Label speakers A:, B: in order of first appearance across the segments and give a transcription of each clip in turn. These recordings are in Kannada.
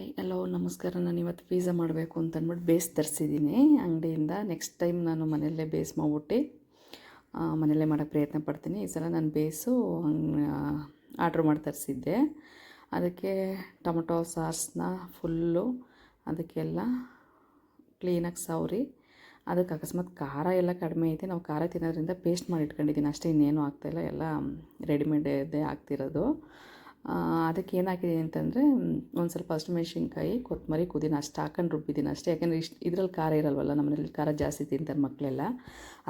A: ಹಾಯ್ ಹಲೋ ನಮಸ್ಕಾರ. ನಾನು ಇವತ್ತು ಪಿಜ್ಜಾ ಮಾಡಬೇಕು ಅಂತ ಅಂದ್ಬಿಟ್ಟು ಬೇಸ್ ತರಿಸಿದ್ದೀನಿ ಅಂಗಡಿಯಿಂದ. ನೆಕ್ಸ್ಟ್ ಟೈಮ್ ನಾನು ಮನೆಯಲ್ಲೇ ಬೇಸ್ ಮಾಡಿಬಿಟ್ಟು ಮನೆಯಲ್ಲೇ ಮಾಡೋಕ್ಕೆ ಪ್ರಯತ್ನ ಪಡ್ತೀನಿ. ಈ ಸಲ ನಾನು ಬೇಸು ಆರ್ಡ್ರ್ ಮಾಡಿ ತರಿಸಿದ್ದೆ. ಅದಕ್ಕೆ ಟೊಮೊಟೊ ಸಾಸ್ನ ಫುಲ್ಲು ಅದಕ್ಕೆಲ್ಲ ಕ್ಲೀನಾಗಿ ಸವರಿ, ಅದಕ್ಕೆ ಅಕಸ್ಮಾತ್ ಖಾರ ಎಲ್ಲ ಕಡಿಮೆ ಐತೆ, ನಾವು ಖಾರ ತಿನ್ನೋದ್ರಿಂದ ಪೇಸ್ಟ್ ಮಾಡಿ ಇಟ್ಕೊಂಡಿದ್ದೀನಿ ಅಷ್ಟೇ, ಇನ್ನೇನು ಆಗ್ತಾಯಿಲ್ಲ, ಎಲ್ಲ ರೆಡಿಮೇಡೇ ಆಗ್ತಿರೋದು. ಅದಕ್ಕೆ ಏನು ಹಾಕಿದ್ದೀನಿ ಅಂತಂದರೆ ಒಂದು ಸ್ವಲ್ಪ ಹಸಿಮೆಣ್ಸಿನ್ಕಾಯಿ, ಕೊತ್ತಂಬರಿ, ಪುದೀನ ಅಷ್ಟು ಹಾಕೊಂಡು ರುಬ್ಬಿದ್ದೀನಿ ಅಷ್ಟೇ. ಯಾಕೆಂದರೆ ಇದರಲ್ಲಿ ಖಾರ ಇರಲ್ವಲ್ಲ, ನಮ್ಮನೇಲಿ ಖಾರ ಜಾಸ್ತಿ ತಿಂತಾರೆ ಮಕ್ಕಳೆಲ್ಲ,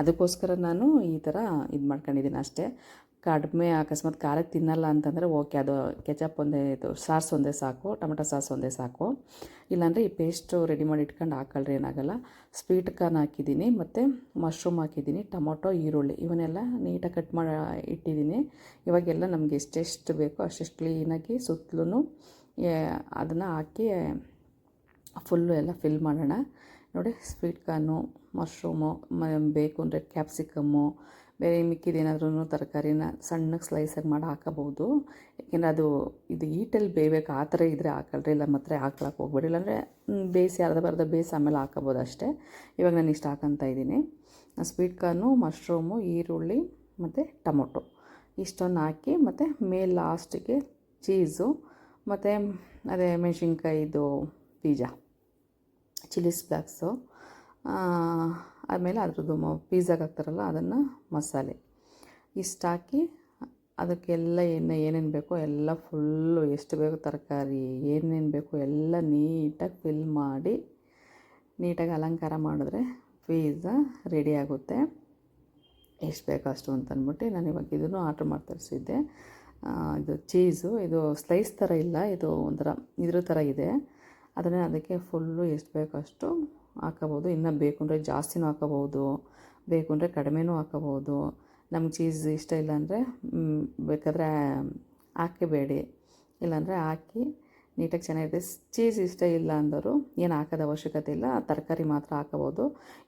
A: ಅದಕ್ಕೋಸ್ಕರ ನಾನು ಈ ಥರ ಇದು ಮಾಡ್ಕೊಂಡಿದ್ದೀನಿ ಅಷ್ಟೇ. ಕಡಿಮೆ ಅಕಸ್ಮಾತ್ ಖಾರ ತಿನ್ನಲ್ಲ ಅಂತಂದರೆ ಓಕೆ, ಅದು ಕೆಚಪ್ ಒಂದೇ, ಇದು ಸಾಸ್ ಒಂದೇ ಸಾಕು, ಟೊಮೆಟೊ ಸಾಸ್ ಒಂದೇ ಸಾಕು. ಇಲ್ಲಾಂದರೆ ಈ ಪೇಸ್ಟು ರೆಡಿ ಮಾಡಿ ಇಟ್ಕೊಂಡು ಹಾಕೊಳ್ರಿ, ಏನಾಗಲ್ಲ. ಸ್ವೀಟ್ ಕಾರ್ನ್ ಹಾಕಿದ್ದೀನಿ, ಮತ್ತು ಮಶ್ರೂಮ್ ಹಾಕಿದ್ದೀನಿ, ಟೊಮೊಟೊ, ಈರುಳ್ಳಿ ಇವನ್ನೆಲ್ಲ ನೀಟಾಗಿ ಕಟ್ ಮಾಡಿ ಇಟ್ಟಿದ್ದೀನಿ. ಇವಾಗೆಲ್ಲ ನಮಗೆ ಎಷ್ಟೆಷ್ಟು ಬೇಕೋ ಅಷ್ಟೆಷ್ಟು ಕ್ಲೀನಾಗಿ ಸುತ್ತಲೂ ಅದನ್ನು ಹಾಕಿ ಫುಲ್ಲು ಎಲ್ಲ ಫಿಲ್ ಮಾಡೋಣ. ನೋಡಿ, ಸ್ವೀಟ್ ಕಾರ್ನು, ಮಶ್ರೂಮು, ಬೇಕು ಅಂದರೆ ಕ್ಯಾಪ್ಸಿಕಮ್ಮು, ಬೇರೆ ಮಿಕ್ಕಿದೇನಾದ್ರೂ ತರಕಾರಿನ ಸಣ್ಣಗೆ ಸ್ಲೈಸಾಗಿ ಮಾಡಿ ಹಾಕೋಬೋದು. ಏಕೆಂದರೆ ಇದು ಹೀಟಲ್ಲಿ ಬೇಯಬೇಕು, ಆ ಥರ ಇದ್ದರೆ ಹಾಕೊಳ್ರಿ, ಇಲ್ಲ ಮಾತ್ರ ಹಾಕ್ಳಕ್ಕೆ ಹೋಗ್ಬೇಡಿ. ಇಲ್ಲಾಂದರೆ ಬೇಯಿಸಿ ಅರ್ಧ ಬೇಯಿಸಿ ಆಮೇಲೆ ಹಾಕೋಬೋದು ಅಷ್ಟೇ. ಇವಾಗ ನಾನು ಇಷ್ಟು ಹಾಕೊತಾ ಇದ್ದೀನಿ. ಸ್ವೀಟ್ ಕಾರ್ನು, ಮಶ್ರೂಮು, ಈರುಳ್ಳಿ ಮತ್ತು ಟೊಮೊಟೊ ಇಷ್ಟನ್ನು ಹಾಕಿ, ಮತ್ತು ಮೇಲೆ ಲಾಸ್ಟಿಗೆ ಚೀಸು, ಮತ್ತು ಅದೇ ಮೆಣಸಿನ್ಕಾಯಿದು ಪಿಜ್ಜಾ ಚಿಲ್ಲೀಸ್ ಫ್ಲೇಕ್ಸು, ಆಮೇಲೆ ಅದ್ರದ್ದು ಪಿಜ್ಜಾಗೆ ಹಾಕ್ತಾರಲ್ಲ ಅದನ್ನು ಮಸಾಲೆ ಇಷ್ಟು ಹಾಕಿ, ಅದಕ್ಕೆಲ್ಲ ಏನೇನು ಬೇಕೋ ಎಲ್ಲ ಫುಲ್ಲು ಎಷ್ಟು ಬೇಕೋ ತರಕಾರಿ ಏನೇನು ಬೇಕೋ ಎಲ್ಲ ನೀಟಾಗಿ ಫಿಲ್ ಮಾಡಿ, ನೀಟಾಗಿ ಅಲಂಕಾರ ಮಾಡಿದ್ರೆ ಪಿಜ್ಜಾ ರೆಡಿ ಆಗುತ್ತೆ. ಎಷ್ಟು ಬೇಕೋ ಅಷ್ಟು ಅಂತಂದ್ಬಿಟ್ಟು ನಾನು ಇವಾಗ ಇದನ್ನು ಆರ್ಡ್ರ್ ಮಾಡಿ ತರಿಸಿದ್ದೆ. ಇದು ಚೀಸು, ಇದು ಸ್ಲೈಸ್ ಥರ ಇಲ್ಲ, ಇದು ಒಂಥರ ಇದ್ರ ಥರ ಇದೆ. ಅದಕ್ಕೆ ಫುಲ್ಲು ಎಷ್ಟು ಬೇಕೋ ಅಷ್ಟು ಹಾಕೋಬೋದು. ಇನ್ನು ಬೇಕು ಅಂದರೆ ಜಾಸ್ತಿನೂ ಹಾಕೋಬೋದು, ಬೇಕು ಅಂದರೆ ಕಡಿಮೆನೂ ಹಾಕೋಬೋದು. ನಮ್ಗೆ ಚೀಸ್ ಇಷ್ಟ ಇಲ್ಲ ಅಂದರೆ ಬೇಕಾದರೆ ಹಾಕಬೇಡಿ, ಇಲ್ಲಾಂದರೆ ಹಾಕಿ ನೀಟಾಗಿ ಚೆನ್ನಾಗಿದೆ. ಚೀಸ್ ಇಷ್ಟ ಇಲ್ಲ ಅಂದವರು ಏನು ಹಾಕೋದು ಅವಶ್ಯಕತೆ ಇಲ್ಲ, ತರಕಾರಿ ಮಾತ್ರ ಹಾಕೋಬೋದು.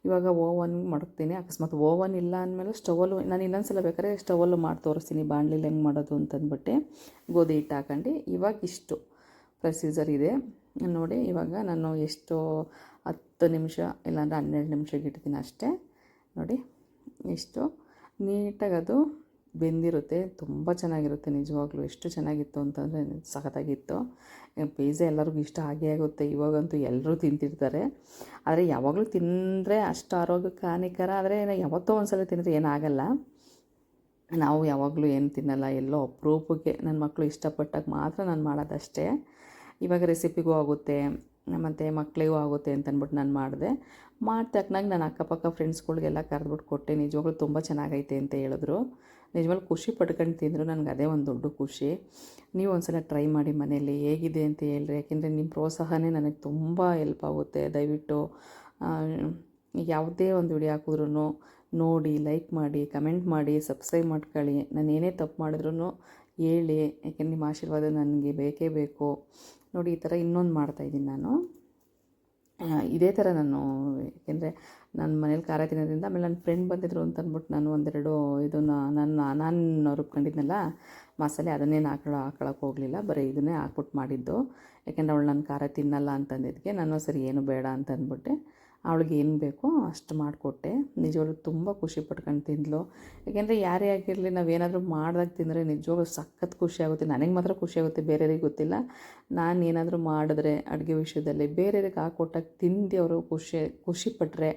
A: ಇವಾಗ ಓವನ್ ಮಡಗ್ತೀನಿ. ಅಕಸ್ಮಾತ್ ಓವನ್ ಇಲ್ಲ ಅಂದಮೇಲೆ ಸ್ಟವಲ್ಲು, ನಾನು ಇನ್ನೊಂದು ಸಲ ಬೇಕಾದ್ರೆ ಸ್ಟವಲ್ಲು ಮಾಡಿ ತೋರಿಸ್ತೀನಿ ಬಾಣಲಿಲಿ ಹೆಂಗೆ ಮಾಡೋದು ಅಂತಂದ್ಬಿಟ್ಟು. ಗೋಧಿ ಹಿಟ್ಟು ಹಾಕೊಂಡು ಇವಾಗ ಇಷ್ಟು ಪ್ರೊಸೀಜರ್ ಇದೆ ನೋಡಿ. ಇವಾಗ ನಾನು ಎಷ್ಟು 10 ನಿಮಿಷ ಇಲ್ಲಾಂದರೆ 12 ನಿಮಿಷಕ್ಕೆ ಇಡ್ತೀನಿ ಅಷ್ಟೇ. ನೋಡಿ ಇಷ್ಟು ನೀಟಾಗಿ ಅದು ಬೆಂದಿರುತ್ತೆ, ತುಂಬ ಚೆನ್ನಾಗಿರುತ್ತೆ ನಿಜವಾಗ್ಲೂ. ಎಷ್ಟು ಚೆನ್ನಾಗಿತ್ತು ಅಂತಂದರೆ ಸಖತ್ತಾಗಿತ್ತು. ಪಿಜ್ಜಾ ಎಲ್ಲರಿಗೂ ಇಷ್ಟ ಆಗೇ ಆಗುತ್ತೆ, ಇವಾಗಂತೂ ಎಲ್ಲರೂ ತಿಂತಿರ್ತಾರೆ. ಆದರೆ ಯಾವಾಗಲೂ ತಿಂದರೆ ಅಷ್ಟು ಆರೋಗ್ಯಕ್ಕೆ ಹಾನಿಕರ. ಆದರೆ ಯಾವತ್ತೋ ಒಂದು ಸಲ ತಿಂದರೆ ಏನಾಗಲ್ಲ. ನಾವು ಯಾವಾಗಲೂ ಏನು ತಿನ್ನಲ್ಲ, ಎಲ್ಲೋ ಅಪರೂಪಕ್ಕೆ ನನ್ನ ಮಕ್ಕಳು ಇಷ್ಟಪಟ್ಟಾಗ ಮಾತ್ರ ನಾನು ಮಾಡೋದಷ್ಟೇ. ಇವಾಗ ರೆಸಿಪಿಗೂ ಆಗುತ್ತೆ ಮತ್ತು ಮಕ್ಕಳಿಗೂ ಆಗುತ್ತೆ ಅಂತಂದ್ಬಿಟ್ಟು ನಾನು ಮಾಡಿದೆ. ತಕ್ಕನಾಗಿ ನಾನು ಅಕ್ಕಪಕ್ಕ ಫ್ರೆಂಡ್ಸ್ಗಳಿಗೆಲ್ಲ ಕರೆದ್ಬಿಟ್ಟು ಕೊಟ್ಟೆ. ನಿಜವಾಗ್ಲೂ ತುಂಬ ಚೆನ್ನಾಗೈತೆ ಅಂತ ಹೇಳಿದ್ರು. ನಿಜವಾಗ್ಲೂ ಖುಷಿ ಪಡ್ಕೊಂಡು ತಿಂದರು. ನನಗೆ ಅದೇ ಒಂದು ದೊಡ್ಡ ಖುಷಿ. ನೀವು ಒಂದು ಸಲ ಟ್ರೈ ಮಾಡಿ ಮನೆಯಲ್ಲಿ, ಹೇಗಿದೆ ಅಂತ ಹೇಳ್ರಿ. ಯಾಕೆಂದರೆ ನಿಮ್ಮ ಪ್ರೋತ್ಸಾಹನೇ ನನಗೆ ತುಂಬ ಹೆಲ್ಪ್ ಆಗುತ್ತೆ. ದಯವಿಟ್ಟು ಯಾವುದೇ ಒಂದು ವಿಡಿಯೋ ಹಾಕಿದ್ರೂ ನೋಡಿ, ಲೈಕ್ ಮಾಡಿ, ಕಮೆಂಟ್ ಮಾಡಿ, ಸಬ್ಸ್ಕ್ರೈಬ್ ಮಾಡ್ಕೊಳ್ಳಿ. ನಾನು ಏನೇ ತಪ್ಪು ಮಾಡಿದ್ರೂ ಹೇಳಿ, ಯಾಕೆಂದರೆ ನಿಮ್ಮ ಆಶೀರ್ವಾದ ನನಗೆ ಬೇಕೇ ಬೇಕು. ನೋಡಿ, ಈ ಥರ ಇನ್ನೊಂದು ಮಾಡ್ತಾಯಿದ್ದೀನಿ ನಾನು. ಇದೇ ಥರ ನಾನು, ಏಕೆಂದರೆ ನನ್ನ ಮನೇಲಿ ಖಾರ ತಿನ್ನೋದ್ರಿಂದ. ಆಮೇಲೆ ನನ್ನ ಫ್ರೆಂಡ್ ಬಂದಿದ್ರು ಅಂತಂದ್ಬಿಟ್ಟು ನಾನು ಒಂದೆರಡು ಇದನ್ನು ನಾನು ರುಬ್ಕೊಂಡಿದ್ನಲ್ಲ ಮಸಾಲೆ, ಅದನ್ನೇನು ಹಾಕೊಳಕ್ಕೆ ಹೋಗಲಿಲ್ಲ, ಬರೀ ಇದನ್ನೇ ಹಾಕ್ಬಿಟ್ಟು ಮಾಡಿದ್ದು. ಯಾಕೆಂದರೆ ಅವಳು ನನ್ನ ಖಾರ ತಿನ್ನಲ್ಲ ಅಂತಂದಿದ್ದಕ್ಕೆ ನಾನು ಸರಿ ಏನು ಬೇಡ ಅಂತಂದ್ಬಿಟ್ಟೆ. ಅವಳಿಗೆ ಏನು ಬೇಕೋ ಅಷ್ಟು ಮಾಡಿಕೊಟ್ಟೆ. ನಿಜವಾಗ್ಲೂ ತುಂಬ ಖುಷಿ ಪಟ್ಕೊಂಡು ತಿಂದಳು. ಯಾಕೆಂದರೆ ಯಾರೇ ಆಗಿರಲಿ, ನಾವೇನಾದರೂ ಮಾಡಿದಾಗ ತಿಂದರೆ ನಿಜವಾಗ್ಲೂ ಸಖತ್ ಖುಷಿಯಾಗುತ್ತೆ. ನನಗೆ ಮಾತ್ರ ಖುಷಿಯಾಗುತ್ತೆ, ಬೇರೆಯವ್ರಿಗೆ ಗೊತ್ತಿಲ್ಲ. ನಾನು ಏನಾದರೂ ಮಾಡಿದ್ರೆ ಅಡುಗೆ ವಿಷಯದಲ್ಲಿ ಬೇರೆಯವ್ರಿಗೆ ಹಾಕ್ಕೊಟ್ಟಾಗ ತಿಂದು ಅವರು ಖುಷಿಪಟ್ಟರೆ,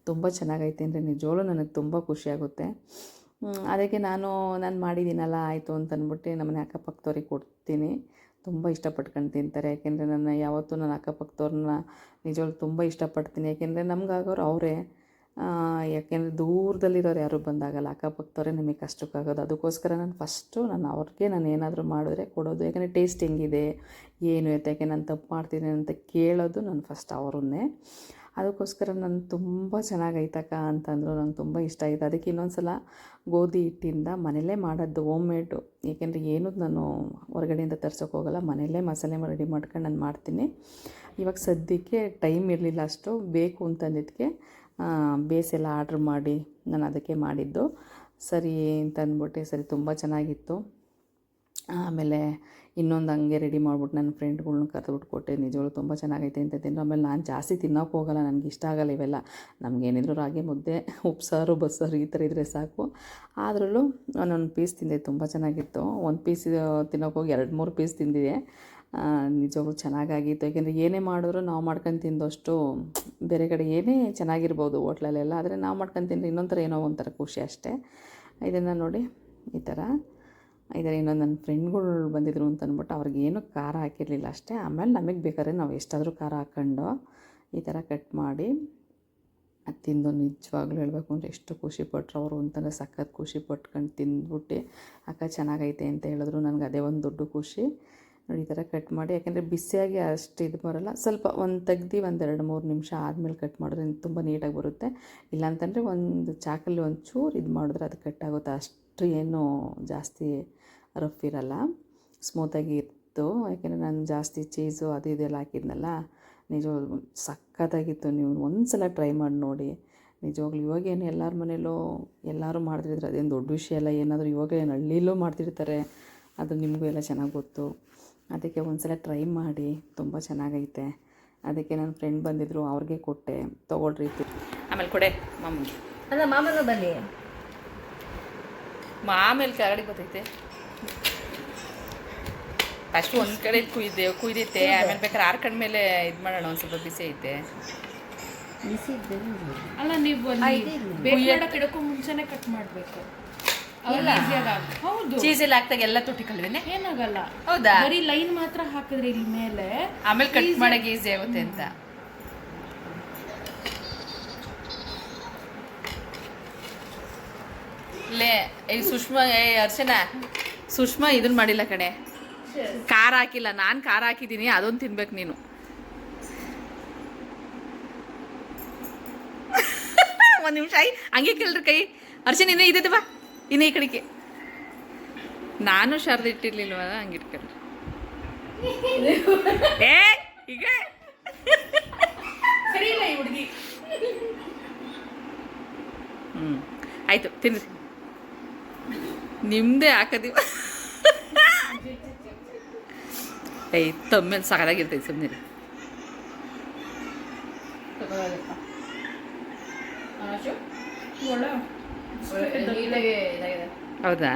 A: ತುಂಬ ಚೆನ್ನಾಗೈತೆ ಅಂದರೆ ನಿಜವಾಗ್ಲೂ ನನಗೆ ತುಂಬ ಖುಷಿಯಾಗುತ್ತೆ. ಅದಕ್ಕೆ ನಾನು ಮಾಡಿದ್ದೀನಲ್ಲ ಆಯಿತು ಅಂತಂದ್ಬಿಟ್ಟು ನಮ್ಮನೆ ಅಕ್ಕಪಕ್ಕದವ್ರಿಗೆ ಕೊಡ್ತೀನಿ. ತುಂಬ ಇಷ್ಟಪಟ್ಕೊಂಡು ತಿಂತಾರೆ. ಯಾಕೆಂದರೆ ಯಾವತ್ತೂ ನನ್ನ ಅಕ್ಕಪಕ್ಕದವ್ರನ್ನ ನಿಜವಾಗ್ಲೂ ತುಂಬ ಇಷ್ಟಪಡ್ತೀನಿ. ಯಾಕೆಂದರೆ ನಮಗಾಗೋರು ಅವರೇ. ಯಾಕೆಂದರೆ ದೂರದಲ್ಲಿರೋರು ಯಾರೂ ಬಂದಾಗಲ್ಲ, ಅಕ್ಕಪಕ್ಕದವರೇ ನಮಗೆ ಕಷ್ಟಕ್ಕಾಗೋದು. ಅದಕ್ಕೋಸ್ಕರ ನಾನು ಅವ್ರಿಗೆ ಏನಾದರೂ ಮಾಡಿದ್ರೆ ಕೊಡೋದು. ಯಾಕೆಂದರೆ ಟೇಸ್ಟ್ ಹೆಂಗಿದೆ, ಏನು ಯಾಕೆ ನಾನು ತಪ್ಪು ಮಾಡ್ತೀನಿ ಅಂತ ಕೇಳೋದು ನಾನು ಫಸ್ಟ್ ಅವರನ್ನೇ. ಅದಕ್ಕೋಸ್ಕರ ನಾನು ತುಂಬ ಚೆನ್ನಾಗೈತಕ್ಕ ಅಂತಂದರು. ನಂಗೆ ತುಂಬ ಇಷ್ಟ ಆಯಿತು. ಅದಕ್ಕೆ ಇನ್ನೊಂದು ಸಲ ಗೋಧಿ ಹಿಟ್ಟಿಂದ ಮನೆಯಲ್ಲೇ ಮಾಡೋದು, ಹೋಮ್ ಮೇಡು. ಏಕೆಂದರೆ ಏನೂ ನಾನು ಹೊರಗಡೆಯಿಂದ ತರ್ಸೋಕೆ ಹೋಗಲ್ಲ, ಮನೆಯಲ್ಲೇ ಮಸಾಲೆ ರೆಡಿ ಮಾಡ್ಕೊಂಡು ನಾನು ಮಾಡ್ತೀನಿ. ಇವಾಗ ಸದ್ಯಕ್ಕೆ ಟೈಮ್ ಇರಲಿಲ್ಲ ಅಷ್ಟು, ಬೇಕು ಅಂತಂದಿದ್ದಕ್ಕೆ ಬೇಸೆಲ್ಲ ಆರ್ಡ್ರ್ ಮಾಡಿ ನಾನು ಅದಕ್ಕೆ ಮಾಡಿದ್ದು. ಸರಿ ಅಂತಂದ್ಬಿಟ್ಟು, ಸರಿ ತುಂಬ ಚೆನ್ನಾಗಿತ್ತು. ಆಮೇಲೆ ಇನ್ನೊಂದು ಹಂಗೆ ರೆಡಿ ಮಾಡ್ಬಿಟ್ಟು ನನ್ನ ಫ್ರೆಂಡ್ಗಳ್ನ ಕರೆದ್ಬಿಟ್ಟು ಕೊಟ್ಟೆ. ನಿಜವಾಗ್ಲೂ ತುಂಬ ಚೆನ್ನಾಗೈತೆ ಅಂತ ತಿಂದರು. ಆಮೇಲೆ ನಾನು ಜಾಸ್ತಿ ತಿನ್ನೋಕೆ ಹೋಗಲ್ಲ, ನನಗೆ ಇಷ್ಟ ಆಗಲ್ಲ ಇವೆಲ್ಲ. ನಮಗೇನಿದ್ರು ರಾಗಿ ಮುದ್ದೆ, ಉಪ್ಸಾರು, ಬಸ್ಸಾರು ಈ ಥರ ಇದ್ದರೆ ಸಾಕು. ಆದ್ರೂ ಒಂದೊಂದು ಪೀಸ್ ತಿಂದೆ, ತುಂಬ ಚೆನ್ನಾಗಿತ್ತು. ಒಂದು ಪೀಸ್ ತಿನ್ನೋಕೆ ಹೋಗಿ 2-3 ಪೀಸ್ ತಿಂದಿದೆ. ನಿಜವಾಗ್ಲೂ ಚೆನ್ನಾಗಾಗಿತ್ತು. ಯಾಕೆಂದರೆ ಏನೇ ಮಾಡಿದ್ರು ನಾವು ಮಾಡ್ಕೊಂಡು ತಿಂದಷ್ಟು ಬೇರೆ ಕಡೆ ಏನೇ ಚೆನ್ನಾಗಿರ್ಬೋದು ಹೋಟ್ಲಲ್ಲೆಲ್ಲ, ಆದರೆ ನಾವು ಮಾಡ್ಕೊಂಡು ತಿಂದರೆ ಇನ್ನೊಂಥರ ಏನೋ ಒಂಥರ ಖುಷಿ ಅಷ್ಟೇ. ಇದನ್ನು ನೋಡಿ ಈ ಥರ ಇದರ ಇನ್ನೊಂದು ನನ್ನ ಫ್ರೆಂಡ್ಗಳು ಬಂದಿದ್ರು ಅಂತ ಅಂದ್ಬಿಟ್ಟು ಅವ್ರಿಗೇನು ಖಾರ ಹಾಕಿರಲಿಲ್ಲ ಅಷ್ಟೇ. ಆಮೇಲೆ ನಮಗೆ ಬೇಕಾದ್ರೆ ನಾವು ಎಷ್ಟಾದರೂ ಖಾರ ಹಾಕ್ಕೊಂಡು ಈ ಥರ ಕಟ್ ಮಾಡಿ ಅದು ತಿಂದು ನಿಜವಾಗ್ಲೂ ಹೇಳಬೇಕು ಅಂದರೆ ಎಷ್ಟು ಖುಷಿಪಟ್ಟರು ಅವರು ಅಂತಂದರೆ ಸಖತ್ ಖುಷಿ ಪಟ್ಕೊಂಡು ತಿಂದ್ಬಿಟ್ಟು ಅಕ್ಕ ಚೆನ್ನಾಗೈತೆ ಅಂತ ಹೇಳಿದ್ರು. ನನಗೆ ಅದೇ ಒಂದು ದೊಡ್ಡ ಖುಷಿ. ನೋಡಿ ಈ ಥರ ಕಟ್ ಮಾಡಿ, ಯಾಕೆಂದರೆ ಬಿಸಿಯಾಗಿ ಅಷ್ಟು ಇದು ಬರೋಲ್ಲ, ಸ್ವಲ್ಪ ಒಂದು ತೆಗ್ದು ಒಂದು 2-3 ನಿಮಿಷ ಆದಮೇಲೆ ಕಟ್ ಮಾಡಿದ್ರೆ ತುಂಬ ನೀಟಾಗಿ ಬರುತ್ತೆ. ಇಲ್ಲಾಂತಂದರೆ ಒಂದು ಚಾಕಲ್ಲಿ ಒಂಚೂರು ಇದು ಮಾಡಿದ್ರೆ ಅದು ಕಟ್ಟಾಗುತ್ತೆ. ಅಷ್ಟು ಏನು ಜಾಸ್ತಿ ರಫ್ ಇರೋಲ್ಲ, ಸ್ಮೂತಾಗಿ ಇತ್ತು. ಯಾಕೆಂದರೆ ನಾನು ಜಾಸ್ತಿ ಚೀಸು ಅದು ಇದೆಲ್ಲ ಹಾಕಿದ್ನಲ್ಲ, ನಿಜವಾಗ್ಲೂ ಸಖತ್ತಾಗಿತ್ತು. ನೀವು ಒಂದು ಸಲ ಟ್ರೈ ಮಾಡಿ ನೋಡಿ. ನಿಜವಾಗ್ಲೂ ಇವಾಗೇನು ಎಲ್ಲರ ಮನೇಲೂ ಎಲ್ಲರೂ ಮಾಡ್ತಿರ್ತಾರೆ, ಅದೇನು ದೊಡ್ಡ ವಿಷಯ ಅಲ್ಲ. ಏನಾದರೂ ಇವಾಗ ಏನು ಹಳ್ಳಿಲೂ ಮಾಡ್ತಿರ್ತಾರೆ, ಅದು ನಿಮಗೂ ಎಲ್ಲ ಚೆನ್ನಾಗಿ ಗೊತ್ತು. ಅದಕ್ಕೆ ಒಂದು ಸಲ ಟ್ರೈ ಮಾಡಿ, ತುಂಬ ಚೆನ್ನಾಗೈತೆ. ಅದಕ್ಕೆ ನನ್ನ ಫ್ರೆಂಡ್ ಬಂದಿದ್ದರು, ಅವ್ರಿಗೆ ಕೊಟ್ಟೆ, ತೊಗೊಳ್ರಿ. ಆಮೇಲೆ ಕೊಡೆ ಮಾಮೂಲಿ
B: ಅಲ್ಲ ಮಾಮನ ಬನ್ನಿ,
A: ಆಮೇಲೆ ಕೆಳಗಡೆ ಗೊತ್ತೈತೆ. ಫಸ್ಟ್ ಒಂದು ಕಡೆ ಕುಯ್ದೈತೆ, ಆಮೇಲೆ ಬೇಕಾದ್ರೆ 6 ಕಡೆ ಮೇಲೆ ಇದು ಮಾಡೋಣ. ಒಂದು ಸ್ವಲ್ಪ ಬಿಸಿ ಐತೆ.
B: ಬಿಸಿ
C: ಅಲ್ಲ, ನೀವು ಕಿಡಕ್ಕೂ ಮುಂಚೆನೆ ಕಟ್ ಮಾಡಬೇಕು. ಹೌದು,
A: ಚೀಸ್ ಎಲ್ಲ ಹಾಕ್ದಾಗ ಎಲ್ಲ ತುಟಿ ಕಳ್ದೇನೆ
C: ಏನಾಗಲ್ಲ.
A: ಹೌದಾ?
C: ಬರೀ ಲೈನ್ ಮಾತ್ರ ಹಾಕಿದ್ರೆ ಇಲ್ಲಿ ಮೇಲೆ,
A: ಆಮೇಲೆ ಕಟ್ ಮಾಡಕ್ಕೆ ಈಸಿ ಆಗುತ್ತೆ ಅಂತ. ಲೇ ಸುಷ್ಮಾ, ಅರ್ಚನಾ, ಸುಷ್ಮಾ ಇದನ್ನ ಮಾಡಿಲ್ಲ ಕಣೆ, ಖಾರ ಹಾಕಿಲ್ಲ. ನಾನು ಖಾರ ಹಾಕಿದ್ದೀನಿ, ಅದೊಂದು ತಿನ್ಬೇಕು ನೀನು. ಒಂದು ನಿಮಿಷ ಹಂಗೆ ಕೇಳ್ರಿ ಕೈ. ಅರ್ಚನ ಇನ್ನೇ ಇದೆ ಬಾ, ಇನ್ನೇ ಈ ಕಡೆಗೆ. ನಾನು ಶಾರದೆ ಇಟ್ಟಿರ್ಲಿಲ್ವ, ಹಂಗೆ ಇಟ್ಕೊಂಡ್ರಿ. ಏ ಈಗ ಸರಿ ಇಲ್ಲ ಈ ಹುಡುಗಿ. ಆಯ್ತು, ತಿನ್ರಿ. ನಿಮ್ಮದೇ ಹಾಕದೀವ. ಏಯ್ ತಮ್ಮೇಲೆ ಸಾಕಾಗಿರ್ತೈತೆ, ಸುಮ್ಮನೆ. ಹೌದಾ?